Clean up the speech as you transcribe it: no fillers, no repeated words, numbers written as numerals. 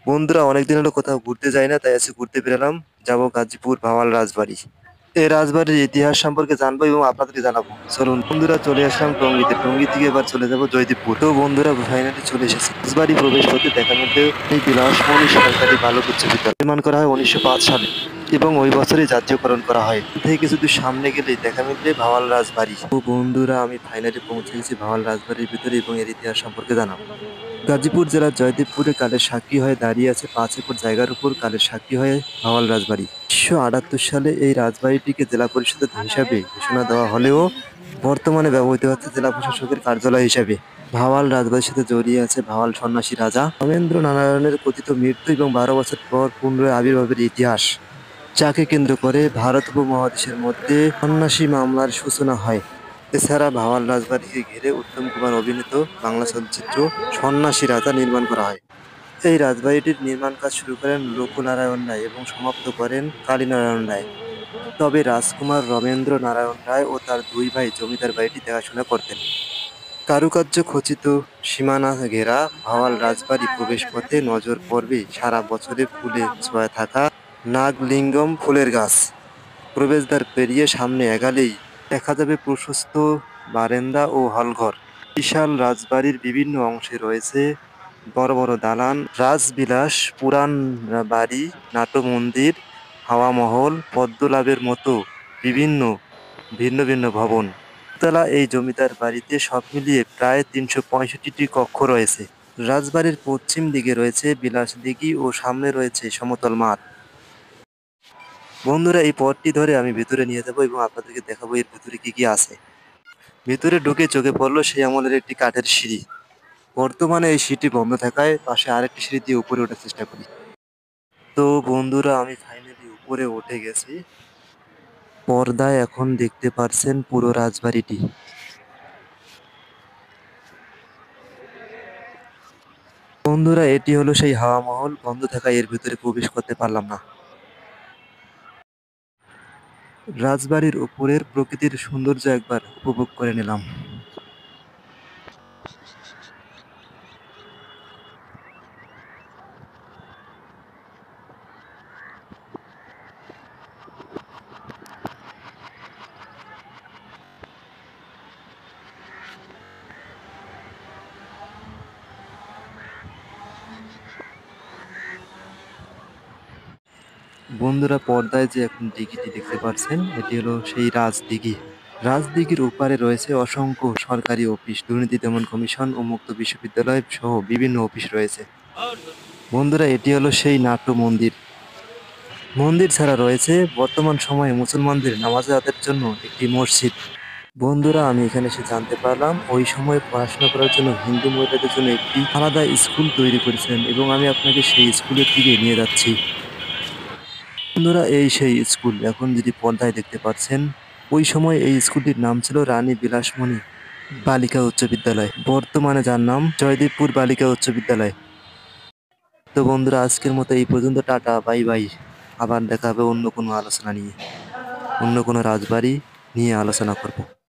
বন্ধুরা অনেকদিন হলো কোথাও ঘুরতে যাই না, তাই আজকে ঘুরতে বেরোলাম। যাবো গাজীপুর ভাওয়াল রাজবাড়ি। এই রাজবাড়ির ইতিহাস সম্পর্কে জানবো এবং আপনাদেরকে জানাবো। চলুন বন্ধুরা, চলে আসলাম টঙ্গীতে। টঙ্গী থেকে এবার চলে যাবো জয়দেবপুর। তো বন্ধুরা ফাইনালি চলে এসেছি রাজবাড়ি। প্রবেশ পথে দেখা মিলবে এই বিলাসমণি সরকারি বালক উচ্চ বিদ্যালয়। নির্মাণ করা হয় 1905 সালে এবং ওই বছরই জাতীয়করণ করা হয়। এখান থেকে কিছু দূর সামনে গেলেই দেখা মিলবে ভাওয়াল রাজবাড়ি। তো বন্ধুরা আমি ফাইনালি পৌঁছে গেছি ভাওয়াল রাজবাড়ির ভিতরে এবং এর ইতিহাস সম্পর্কে জানাবো। গাজীপুর জেলার জয়দেবপুরে কালের সাক্ষী হয়ে দাঁড়িয়ে আছে 5 একর জায়গার উপর কালের সাক্ষী হয়ে ভাওয়াল রাজবাড়ি। 1978 সালে এই রাজবাড়িটিকে জেলা পরিষদের হিসাবে ঘোষণা দেওয়া হলেও বর্তমানে ব্যবহৃত হচ্ছে জেলা প্রশাসকের কার্যালয় হিসাবে। ভাওয়াল রাজবাড়ির সাথে জড়িয়ে আছে ভাওয়াল সন্ন্যাসী রাজা রমেন্দ্র নারায়ণের কথিত মৃত্যু এবং 12 বছর পর পুনরায় আবির্ভাবের ইতিহাস, যাকে কেন্দ্র করে ভারত উপমহাদেশের মধ্যে সন্ন্যাসী মামলার সূচনা হয়। এছাড়া ভাওয়াল রাজবাড়িকে ঘিরে উত্তম কুমার অভিনীত বাংলা চলচ্চিত্র সন্ন্যাসী রাজা নির্মাণ করা হয়। এই রাজবাড়িটির নির্মাণ কাজ শুরু করেন লোকনারায়ণ রায় এবং সমাপ্ত করেন কালীনারায়ণ রায়। তবে রাজকুমার রমেন্দ্র নারায়ণ রায় ও তার দুই ভাই জমিদার বাড়িটি দেখাশোনা করতেন। কারুকার্য খচিত সীমানা ঘেরা ভাওয়াল রাজবাড়ি প্রবেশপথে নজর পড়বে সারা বছরে ফুলে ছোঁয়া থাকা নাগলিঙ্গম ফুলের গাছ। প্রবেশদ্বার পেরিয়ে সামনে এগালেই দেখা যাবে প্রশস্ত বারান্দা ও হলঘর। বিশাল রাজবাড়ির বিভিন্ন অংশে রয়েছে বড় বড় দালান, রাজবিলাস, পুরাণ বাড়ি, নাট্যমন্দির, হাওয়া মহল, পদ্মলাভের মতো বিভিন্ন ভিন্ন ভিন্ন ভবন। দোতলা এই জমিদার বাড়িতে সব মিলিয়ে প্রায় 365টি কক্ষ রয়েছে। রাজবাড়ির পশ্চিম দিকে রয়েছে বিলাস দিঘি ও সামনে রয়েছে সমতল মাঠ। বন্ধুরা এই পথটি ধরে আমি ভেতরে নিয়ে যাবো এবং আপনাদেরকে দেখাবো এর ভেতরে কি কি আছে। ভেতরে ঢুকে চোখে পড়লো সেই আমলের একটি কাঠের সিঁড়ি। বর্তমানে এই সিঁড়িটি বন্ধ থাকায় পাশে আরেকটি সিঁড়ি দিয়ে উপরে ওঠার চেষ্টা করি। তো বন্ধুরা আমি ফাইনালি উপরে উঠে গেছি। পর্দায় এখন দেখতে পারছেন পুরো রাজবাড়িটি। বন্ধুরা এটি হলো সেই হাওয়া মহল, বন্ধ থাকায় এর ভিতরে প্রবেশ করতে পারলাম না। রাজবাড়ির উপরের প্রকৃতির সৌন্দর্য একবার উপভোগ করে নিলাম। বন্ধুরা পর্দায় যে এখন দিঘিটি দেখতে পাচ্ছেন এটি হলো সেই রাজদিঘি। রাজদিঘির ওপারে রয়েছে অসংখ্য সরকারি অফিস, দুর্নীতি দমন কমিশন, উন্মুক্ত বিশ্ববিদ্যালয় সহ বিভিন্ন অফিস রয়েছে। বন্ধুরা এটি হলো সেই নাট্য মন্দির। মন্দির ছাড়া রয়েছে বর্তমান সময়ে মুসলমানদের নামাজ আদায়ের জন্য একটি মসজিদ। বন্ধুরা আমি এখানে এসে জানতে পারলাম ওই সময় পড়াশোনা করার জন্য হিন্দু মহিলাদের জন্য একটি আলাদা স্কুল তৈরি করেছিলেন এবং আমি আপনাকে সেই স্কুলের দিকে নিয়ে যাচ্ছি। বন্ধুরা এই সেই স্কুল এখন যদি পর্দায় দেখতে পাচ্ছেন, ওই সময় এই স্কুলটির নাম ছিল রানী বিলাসমণি বালিকা উচ্চ বিদ্যালয়, বর্তমানে যার নাম জয়দেবপুর বালিকা উচ্চ বিদ্যালয়। তো বন্ধুরা আজকের মতো এই পর্যন্ত, টাটা বাই বাই। আবার দেখা হবে অন্য কোনো আলোচনা নিয়ে, অন্য কোনো রাজবাড়ি নিয়ে আলোচনা করব।